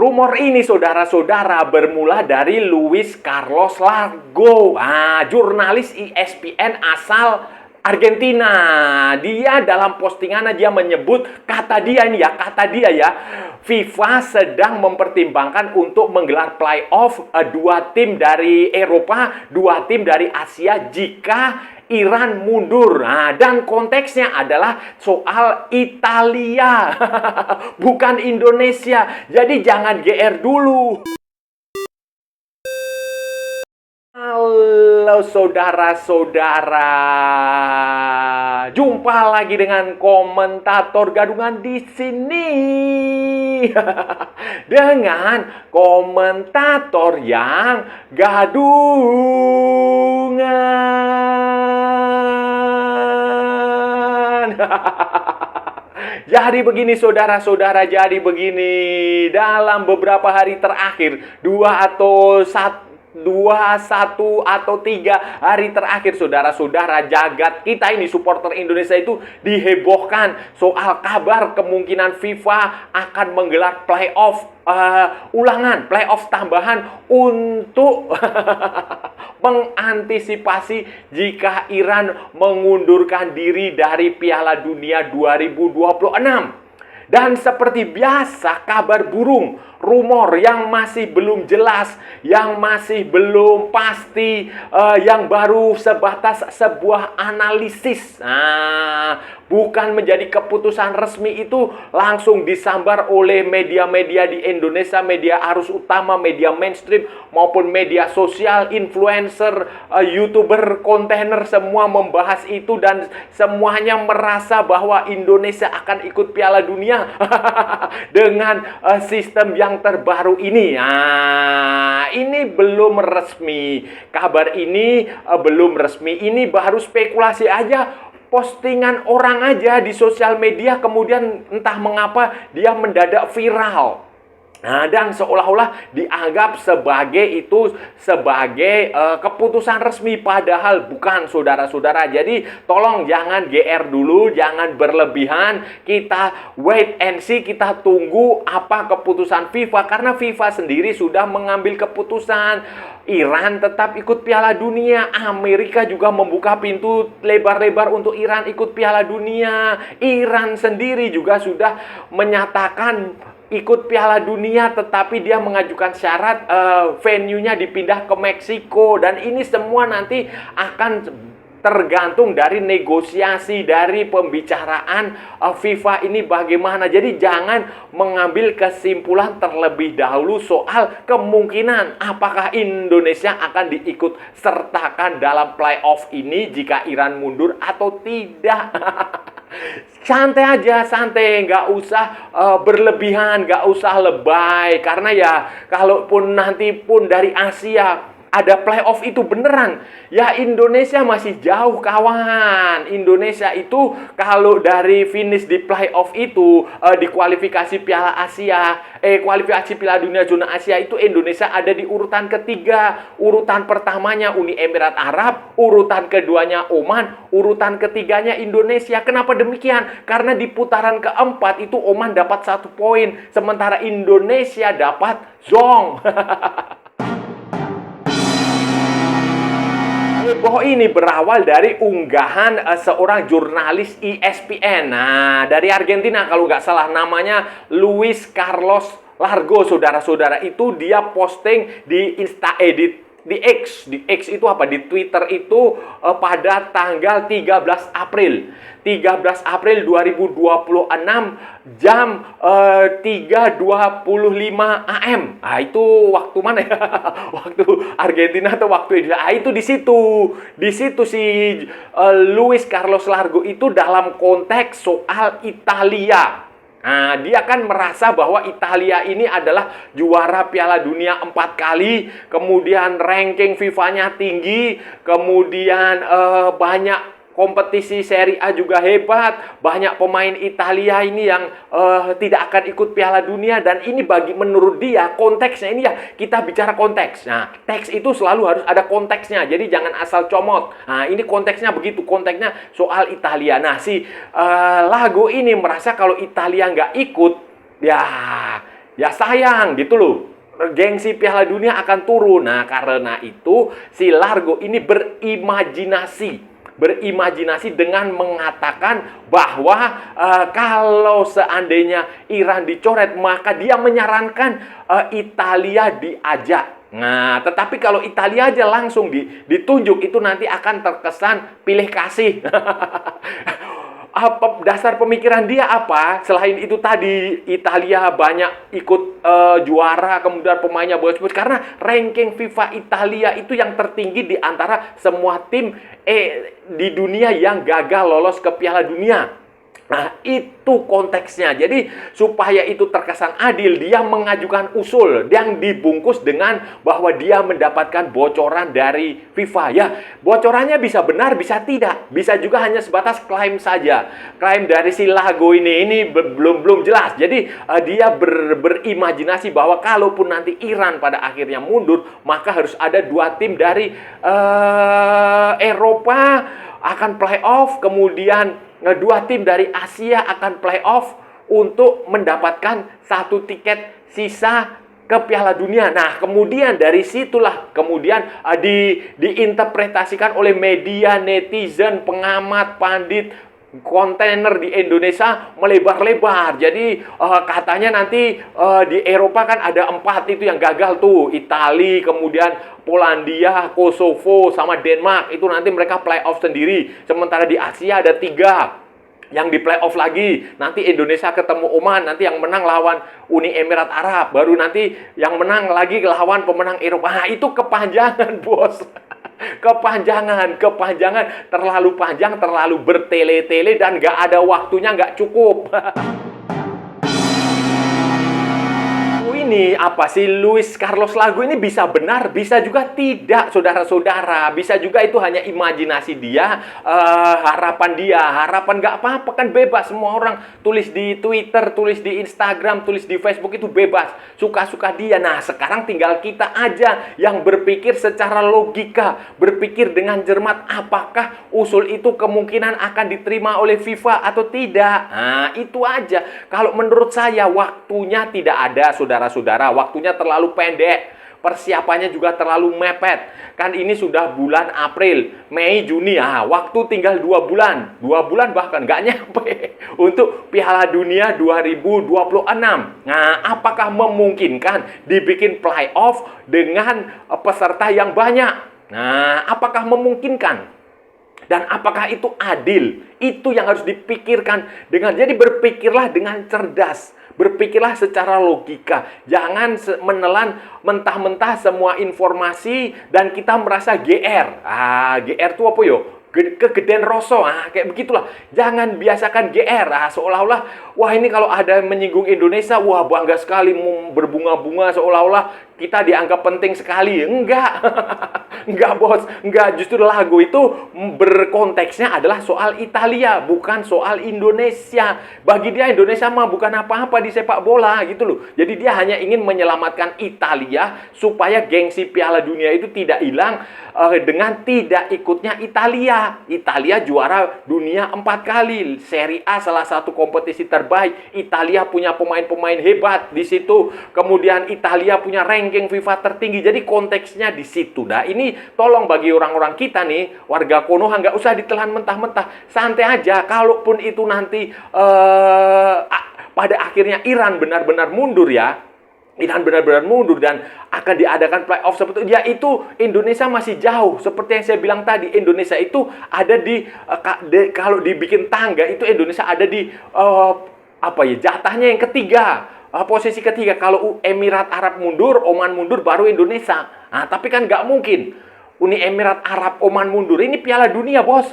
Rumor ini saudara-saudara bermula dari Luis Carlos Largo, jurnalis ESPN asal Argentina. Dia dalam postingannya dia menyebut kata dia ya, FIFA sedang mempertimbangkan untuk menggelar playoff dua tim dari Eropa, dua tim dari Asia jika Iran mundur. Dan konteksnya adalah soal Italia, bukan Indonesia. Jadi jangan GR dulu. Halo saudara-saudara, jumpa lagi dengan komentator gadungan di sini. Dengan komentator yang gadungan. Jadi begini saudara-saudara, dalam beberapa hari terakhir, 1 atau 3 hari terakhir saudara-saudara, jagat kita ini supporter Indonesia itu dihebohkan soal kabar kemungkinan FIFA akan menggelar playoff playoff tambahan untuk mengantisipasi jika Iran mengundurkan diri dari Piala Dunia 2026. Dan seperti biasa, kabar burung, rumor yang masih belum jelas, yang masih belum pasti, yang baru sebatas sebuah analisis, bukan menjadi keputusan resmi, itu langsung disambar oleh media-media di Indonesia, media arus utama, media mainstream, maupun media sosial, influencer, YouTuber, kontainer, semua membahas itu dan semuanya merasa bahwa Indonesia akan ikut Piala Dunia dengan sistem yang terbaru ini. Ini belum resmi. Kabar ini belum resmi. Ini baru spekulasi aja. Postingan orang aja di sosial media, kemudian entah mengapa dia mendadak viral. Dan seolah-olah dianggap sebagai keputusan resmi, padahal bukan saudara-saudara. Jadi tolong jangan GR dulu, jangan berlebihan. Kita wait and see, kita tunggu apa keputusan FIFA, karena FIFA sendiri sudah mengambil keputusan. Iran tetap ikut Piala Dunia. Amerika juga membuka pintu lebar-lebar untuk Iran ikut Piala Dunia. Iran sendiri juga sudah menyatakan ikut Piala Dunia, tetapi dia mengajukan syarat venue-nya dipindah ke Meksiko. Dan ini semua nanti akan tergantung dari negosiasi, dari pembicaraan FIFA ini bagaimana. Jadi jangan mengambil kesimpulan terlebih dahulu soal kemungkinan apakah Indonesia akan diikut sertakan dalam playoff ini jika Iran mundur atau tidak. Santai aja, santai, nggak usah berlebihan, nggak usah lebay. Karena ya, kalaupun nanti pun dari Asia ada playoff itu beneran, ya Indonesia masih jauh kawan. Indonesia itu kalau dari finish di playoff itu di kualifikasi Piala Asia, kualifikasi Piala Dunia zona Asia itu Indonesia ada di urutan ketiga. Urutan pertamanya Uni Emirat Arab, urutan keduanya Oman, urutan ketiganya Indonesia. Kenapa demikian? Karena di putaran keempat itu Oman dapat 1 poin, sementara Indonesia dapat zong. Heboh ini berawal dari unggahan seorang jurnalis ESPN. Dari Argentina kalau nggak salah, namanya Luis Carlos Largo, saudara-saudara. Itu dia posting di X itu apa? Di Twitter itu pada tanggal 13 April 2026 jam 3.25 AM. Itu waktu mana ya? Waktu Argentina atau waktu Indonesia? Itu di situ si Luis Carlos Largo itu dalam konteks soal Italia. Dia kan merasa bahwa Italia ini adalah juara Piala Dunia 4 kali, kemudian ranking FIFA-nya tinggi, kemudian banyak kompetisi Serie A juga hebat, banyak pemain Italia ini yang tidak akan ikut Piala Dunia. Dan ini menurut dia konteksnya ini, ya kita bicara konteks. Teks itu selalu harus ada konteksnya, jadi jangan asal comot. Ini konteksnya begitu, konteksnya soal Italia. Si Lago ini merasa kalau Italia nggak ikut, ya ya sayang gitu loh. Gengsi Piala Dunia akan turun. Nah, karena itu si Largo ini berimajinasi dengan mengatakan bahwa kalau seandainya Iran dicoret, maka dia menyarankan Italia diajak. Nah, tetapi kalau Italia aja langsung ditunjuk, itu nanti akan terkesan pilih kasih. Apa dasar pemikiran dia apa? Selain itu tadi, Italia banyak ikut juara, kemudian pemainnya bagus-bagus karena ranking FIFA Italia itu yang tertinggi di antara semua tim di dunia yang gagal lolos ke Piala Dunia. Nah, itu konteksnya. Jadi, supaya itu terkesan adil, dia mengajukan usul yang dibungkus dengan bahwa dia mendapatkan bocoran dari FIFA. Ya, bocorannya bisa benar, bisa tidak. Bisa juga hanya sebatas klaim saja. Klaim dari si Lago ini belum jelas. Jadi, dia berimajinasi bahwa kalaupun nanti Iran pada akhirnya mundur, maka harus ada 2 tim dari Eropa akan playoff, kemudian 2 tim dari Asia akan playoff untuk mendapatkan 1 tiket sisa ke Piala Dunia. Nah, kemudian dari situlah kemudian diinterpretasikan oleh media, netizen, pengamat, pandit, kontainer di Indonesia melebar-lebar. Jadi katanya nanti di Eropa kan ada 4 itu yang gagal tuh. Italia, kemudian Polandia, Kosovo, sama Denmark. Itu nanti mereka playoff sendiri. Sementara di Asia ada 3 yang di playoff lagi. Nanti Indonesia ketemu Oman, nanti yang menang lawan Uni Emirat Arab, baru nanti yang menang lagi lawan pemenang Eropa. Nah, itu kepanjangan, bos. Kepanjangan, terlalu panjang, terlalu bertele-tele, dan nggak ada waktunya, nggak cukup. Ini apa sih, Luis Carlos Lago ini bisa benar, bisa juga tidak, saudara-saudara. Bisa juga itu hanya imajinasi dia, harapan nggak apa-apa, kan bebas. Semua orang tulis di Twitter, tulis di Instagram, tulis di Facebook, itu bebas, suka-suka dia. Nah, sekarang tinggal kita aja yang berpikir secara logika, berpikir dengan cermat, apakah usul itu kemungkinan akan diterima oleh FIFA atau tidak. Nah, itu aja. Kalau menurut saya waktunya tidak ada, saudara-saudara, waktunya terlalu pendek, persiapannya juga terlalu mepet. Kan ini sudah bulan April, Mei, Juni, waktu tinggal 2 bulan. 2 bulan bahkan nggak nyampe untuk Piala Dunia 2026. Nah, apakah memungkinkan dibikin playoff dengan peserta yang banyak? Nah, apakah memungkinkan? Dan apakah itu adil? Itu yang harus dipikirkan jadi berpikirlah dengan cerdas. Berpikirlah secara logika. Jangan menelan mentah-mentah semua informasi dan kita merasa GR. GR itu apa yo? Kegedean rasa, kayak begitulah. Jangan biasakan GR, seolah-olah wah ini kalau ada menyinggung Indonesia, wah bangga sekali, berbunga-bunga, seolah-olah kita dianggap penting sekali. Enggak. Enggak, bos. Enggak, justru Lago itu berkonteksnya adalah soal Italia, bukan soal Indonesia. Bagi dia Indonesia mah bukan apa-apa di sepak bola gitu loh. Jadi dia hanya ingin menyelamatkan Italia supaya gengsi Piala Dunia itu tidak hilang dengan tidak ikutnya Italia. Italia juara dunia 4 kali. Serie A salah satu kompetisi terbaik. Italia punya pemain-pemain hebat di situ. Kemudian Italia punya ranking FIFA tertinggi. Jadi konteksnya di situ. Nah, ini tolong bagi orang-orang kita nih, warga Konoha, nggak usah ditelan mentah-mentah. Santai aja. Kalaupun itu nanti pada akhirnya Iran benar-benar mundur ya. Iran benar-benar mundur dan akan diadakan playoff seperti itu. Ya, itu Indonesia masih jauh. Seperti yang saya bilang tadi, Indonesia itu ada kalau dibikin tangga itu Indonesia ada di jatahnya yang ketiga. Posisi ketiga. Kalau Emirat Arab mundur, Oman mundur, baru Indonesia. Nah, tapi kan nggak mungkin Uni Emirat Arab, Oman mundur. Ini Piala Dunia, bos.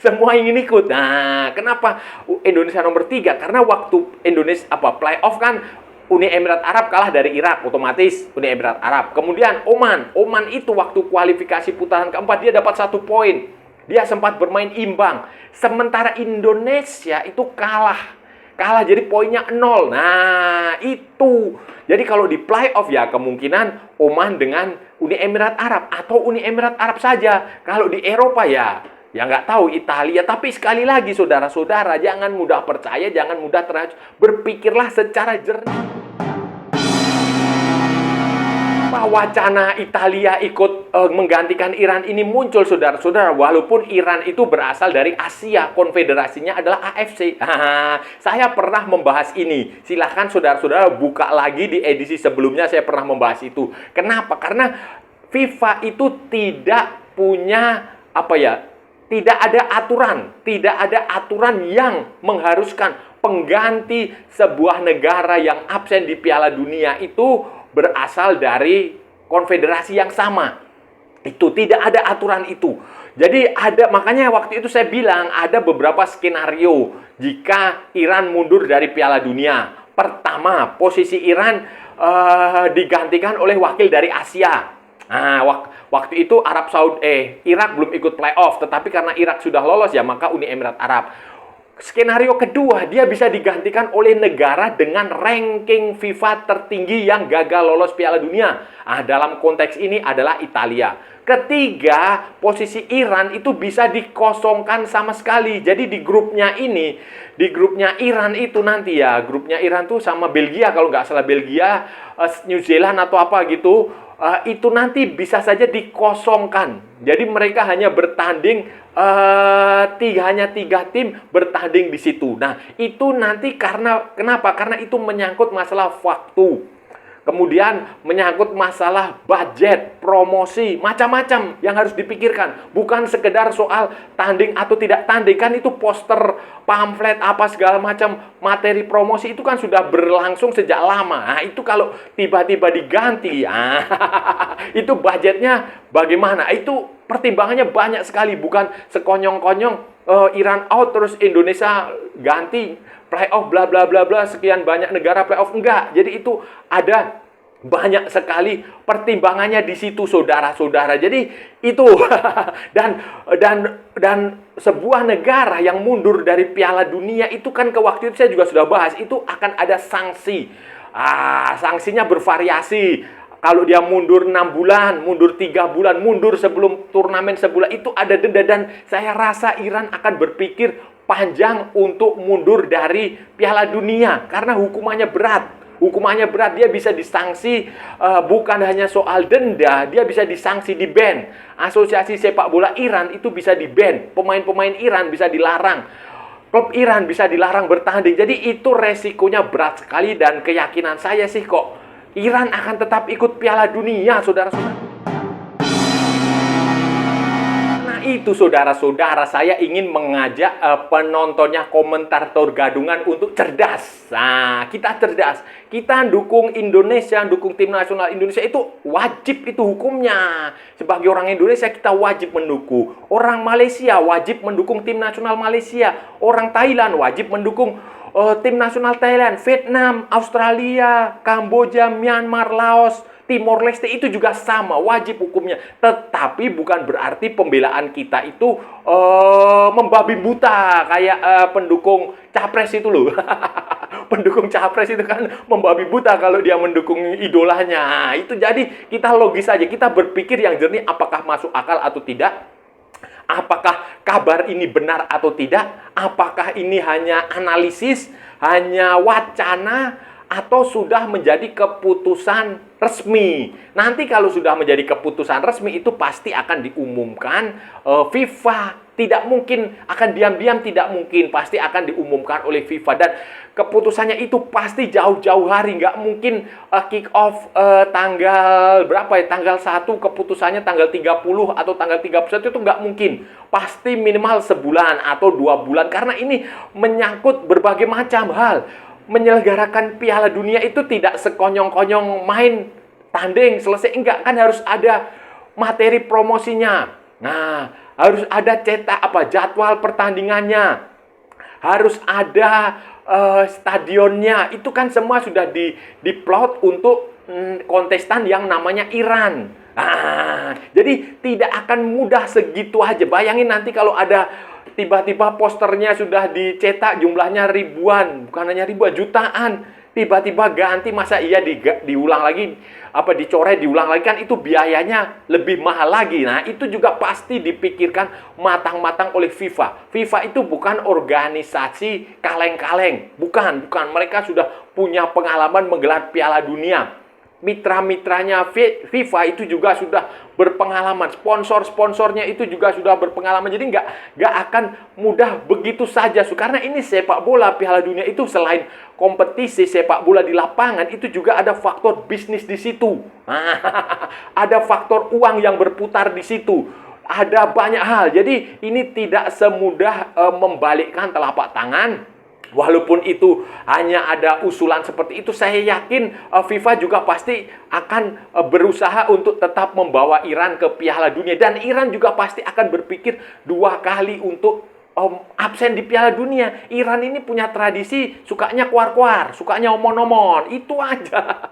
Semua ingin ikut. Nah, kenapa Indonesia nomor 3? Karena waktu Indonesia playoff kan Uni Emirat Arab kalah dari Irak, otomatis Uni Emirat Arab. Kemudian Oman itu waktu kualifikasi putaran keempat dia dapat 1 poin. Dia sempat bermain imbang. Sementara Indonesia itu kalah jadi poinnya 0. Nah, itu. Jadi kalau di playoff ya kemungkinan Oman dengan Uni Emirat Arab atau Uni Emirat Arab saja. Kalau di Eropa ya nggak tahu, Italia. Tapi sekali lagi saudara-saudara, jangan mudah percaya, jangan mudah terhanyut. Berpikirlah secara jernih. wacana Italia ikut menggantikan Iran ini muncul, saudara-saudara, walaupun Iran itu berasal dari Asia, konfederasinya adalah AFC. Saya pernah membahas ini. Silahkan saudara-saudara buka lagi di edisi sebelumnya, saya pernah membahas itu. Kenapa? Karena FIFA itu tidak punya tidak ada aturan yang mengharuskan pengganti sebuah negara yang absen di Piala Dunia itu berasal dari konfederasi yang sama. Itu tidak ada aturan itu. Jadi makanya waktu itu saya bilang ada beberapa skenario jika Iran mundur dari Piala Dunia. Pertama, posisi Iran digantikan oleh wakil dari Asia. Nah, waktu itu Irak belum ikut playoff, tetapi karena Irak sudah lolos ya, maka Uni Emirat Arab. Skenario kedua, dia bisa digantikan oleh negara dengan ranking FIFA tertinggi yang gagal lolos Piala Dunia. Dalam konteks ini adalah Italia. Ketiga, posisi Iran itu bisa dikosongkan sama sekali. Jadi di grupnya Iran itu nanti ya, grupnya Iran tuh sama Belgia, kalau nggak salah Belgia, New Zealand atau apa gitu. Itu nanti bisa saja dikosongkan. Jadi mereka hanya bertanding hanya 3 tim bertanding di situ. Nah, itu nanti kenapa? Karena itu menyangkut masalah waktu. Kemudian menyangkut masalah budget, promosi, macam-macam yang harus dipikirkan. Bukan sekedar soal tanding atau tidak tanding. Kan itu poster, pamflet, apa segala macam materi promosi itu kan sudah berlangsung sejak lama. Nah, itu kalau tiba-tiba diganti, itu budgetnya bagaimana? Itu pertimbangannya banyak sekali. Bukan sekonyong-konyong Iran out terus Indonesia ganti playoff bla bla bla bla, sekian banyak negara playoff. Enggak. Jadi itu ada banyak sekali pertimbangannya di situ, saudara-saudara. Jadi itu dan sebuah negara yang mundur dari Piala Dunia itu kan waktu itu saya juga sudah bahas, itu akan ada sanksi. Sanksinya bervariasi. Kalau dia mundur 6 bulan, mundur 3 bulan, mundur sebelum turnamen sebulan, itu ada denda. Dan saya rasa Iran akan berpikir panjang untuk mundur dari Piala Dunia karena hukumannya berat. Hukumannya berat, dia bisa disanksi, bukan hanya soal denda, dia bisa disanksi, di-ban. Asosiasi sepak bola Iran itu bisa di-ban. Pemain-pemain Iran bisa dilarang. Klub Iran bisa dilarang bertanding. Jadi itu resikonya berat sekali, dan keyakinan saya sih kok Iran akan tetap ikut Piala Dunia, saudara-saudara. Itu saudara-saudara, saya ingin mengajak penontonnya, komentator gadungan untuk cerdas. Nah, kita cerdas. Kita dukung Indonesia, dukung tim nasional Indonesia, itu wajib, itu hukumnya. Sebagai orang Indonesia kita wajib mendukung. Orang Malaysia wajib mendukung tim nasional Malaysia. Orang Thailand wajib mendukung tim nasional Thailand. Vietnam, Australia, Kamboja, Myanmar, Laos, Timor Leste itu juga sama, wajib hukumnya. Tetapi bukan berarti pembelaan kita itu membabi buta kayak pendukung capres itu loh. Pendukung capres itu kan membabi buta kalau dia mendukung idolanya. Itu jadi kita logis saja, kita berpikir yang jernih, apakah masuk akal atau tidak? Apakah kabar ini benar atau tidak? Apakah ini hanya analisis, hanya wacana, atau sudah menjadi keputusan resmi? Nanti kalau sudah menjadi keputusan resmi itu pasti akan diumumkan FIFA. Tidak mungkin akan diam-diam, tidak mungkin. Pasti akan diumumkan oleh FIFA. Dan keputusannya itu pasti jauh-jauh hari. Nggak mungkin kick off tanggal berapa ya? Tanggal 1, keputusannya tanggal 30 atau tanggal 31, itu nggak mungkin. Pasti minimal sebulan atau 2 bulan. Karena ini menyangkut berbagai macam hal. Menyelenggarakan Piala Dunia itu tidak sekonyong-konyong main tanding selesai, enggak, kan harus ada materi promosinya. Nah, harus ada jadwal pertandingannya. Harus ada stadionnya. Itu kan semua sudah diplot untuk kontestan yang namanya Iran. Jadi tidak akan mudah segitu aja. Bayangin nanti kalau ada tiba-tiba posternya sudah dicetak jumlahnya ribuan, bukan hanya ribuan, jutaan. Tiba-tiba ganti, masa iya diulang lagi, dicoret, diulang lagi, kan itu biayanya lebih mahal lagi. Nah, itu juga pasti dipikirkan matang-matang oleh FIFA. FIFA itu bukan organisasi kaleng-kaleng. Bukan. Mereka sudah punya pengalaman menggelar Piala Dunia. mitra-mitranya FIFA itu juga sudah berpengalaman, sponsor-sponsornya itu juga sudah berpengalaman. Jadi nggak akan mudah begitu saja, karena ini sepak bola Piala Dunia itu selain kompetisi sepak bola di lapangan, itu juga ada faktor bisnis di situ. Ada faktor uang yang berputar di situ. Ada banyak hal. Jadi ini tidak semudah membalikkan telapak tangan. Walaupun itu hanya ada usulan seperti itu, saya yakin FIFA juga pasti akan berusaha untuk tetap membawa Iran ke Piala Dunia. Dan Iran juga pasti akan berpikir 2 kali untuk absen di Piala Dunia. Iran ini punya tradisi sukanya kuar-kuar, sukanya omon-omon. Itu aja.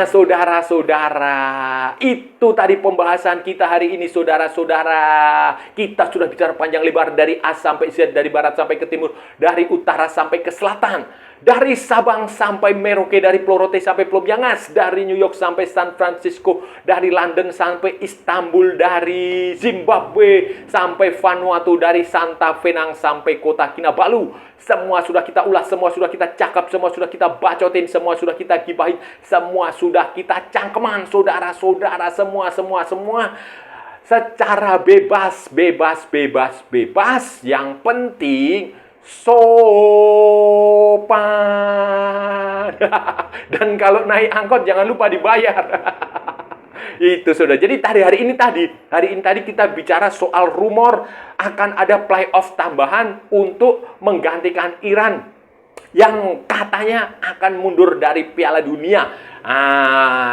Saudara-saudara, itu tadi pembahasan kita hari ini, saudara-saudara. Kita sudah bicara panjang lebar dari A sampai Z, dari barat sampai ke timur, dari utara sampai ke selatan, dari Sabang sampai Merauke, dari Plorote sampai Plobyangas, dari New York sampai San Francisco, dari London sampai Istanbul, dari Zimbabwe sampai Vanuatu, dari Santa Venang sampai kota Kinabalu. Semua sudah kita ulas, semua sudah kita cakap, semua sudah kita bacotin, semua sudah kita gibahin, semua sudah kita cangkeman, saudara-saudara, semua secara bebas. Yang penting sopan. Dan kalau naik angkot jangan lupa dibayar. Itu sudah. Jadi hari ini tadi kita bicara soal rumor akan ada playoff tambahan untuk menggantikan Iran yang katanya akan mundur dari Piala Dunia.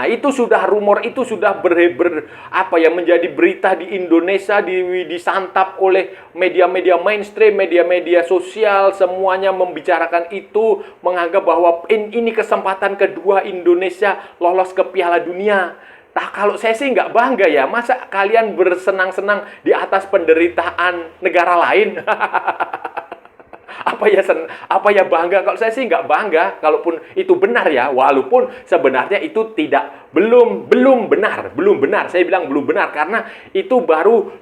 Itu sudah rumor, itu sudah menjadi berita di Indonesia, disantap oleh media-media mainstream, media-media sosial, semuanya membicarakan itu, menganggap bahwa ini kesempatan kedua Indonesia lolos ke Piala Dunia. Nah, kalau saya sih nggak bangga ya. Masa kalian bersenang-senang di atas penderitaan negara lain? Apa ya bangga? Kalau saya sih nggak bangga, kalaupun itu benar ya. Walaupun sebenarnya itu belum benar. Saya bilang belum benar karena itu baru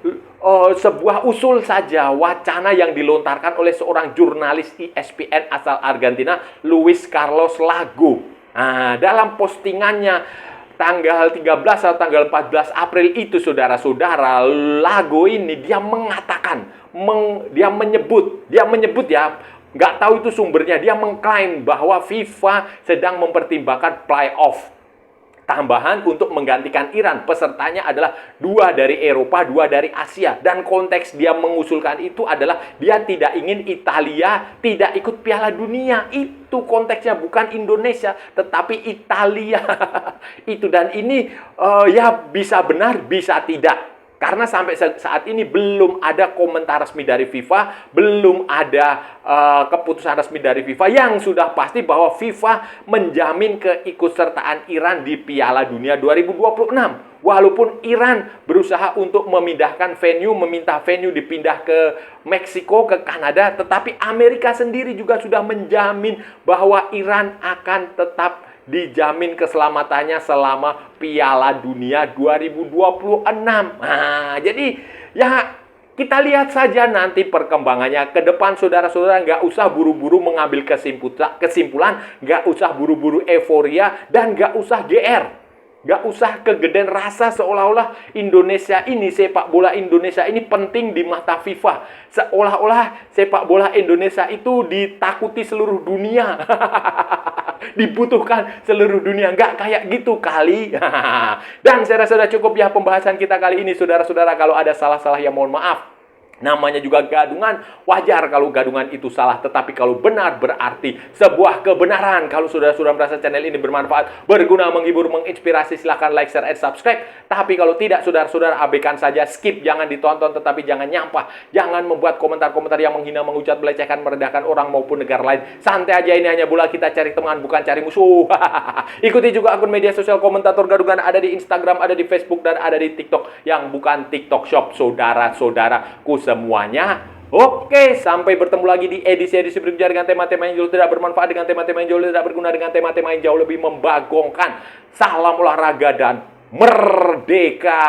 sebuah usul saja, wacana yang dilontarkan oleh seorang jurnalis ESPN asal Argentina, Luis Carlos Lago. Dalam postingannya tanggal 13 atau tanggal 14 April itu, saudara-saudara, Lago ini dia mengatakan, dia menyebut ya, nggak tahu itu sumbernya, dia mengklaim bahwa FIFA sedang mempertimbangkan playoff tambahan untuk menggantikan Iran. Pesertanya adalah 2 dari Eropa, 2 dari Asia. Dan konteks dia mengusulkan itu adalah dia tidak ingin Italia tidak ikut Piala Dunia. Itu konteksnya, bukan Indonesia, tetapi Italia. Itu, dan ini ya bisa benar, bisa tidak. Karena sampai saat ini belum ada komentar resmi dari FIFA, belum ada keputusan resmi dari FIFA yang sudah pasti bahwa FIFA menjamin keikutsertaan Iran di Piala Dunia 2026. Walaupun Iran berusaha untuk memindahkan venue, meminta venue dipindah ke Meksiko, ke Kanada, tetapi Amerika sendiri juga sudah menjamin bahwa Iran akan tetap dijamin keselamatannya selama Piala Dunia 2026. Jadi ya kita lihat saja nanti perkembangannya ke depan, saudara-saudara. Nggak usah buru-buru mengambil kesimpulan, nggak usah buru-buru euforia, dan nggak usah GR. Nggak usah kegedean rasa seolah-olah Indonesia ini, sepak bola Indonesia ini penting di mata FIFA. Seolah-olah sepak bola Indonesia itu ditakuti seluruh dunia. Dibutuhkan seluruh dunia. Nggak kayak gitu kali. Dan saya rasa sudah cukup ya pembahasan kita kali ini, saudara-saudara. Kalau ada salah-salah ya mohon maaf. Namanya juga gadungan, wajar kalau gadungan itu salah, tetapi kalau benar berarti sebuah kebenaran. Kalau saudara-saudara merasa channel ini bermanfaat, berguna, menghibur, menginspirasi, silahkan like, share, and subscribe. Tapi kalau tidak, saudara-saudara abaikan saja, skip, jangan ditonton, tetapi jangan nyampah. Jangan membuat komentar-komentar yang menghina, menghujat, melecehkan, merendahkan orang maupun negara lain. Santai aja, ini hanya bola, kita cari teman, bukan cari musuh. Ikuti juga akun media sosial komentator gadungan, ada di Instagram, ada di Facebook, dan ada di TikTok yang bukan TikTok Shop, saudara-saudaraku semuanya. Oke, sampai bertemu lagi di edisi-edisi berikutnya dengan tema-tema yang jauh tidak bermanfaat, dengan tema-tema yang jauh tidak berguna, dengan tema-tema yang jauh lebih membagongkan. Salam olahraga dan merdeka.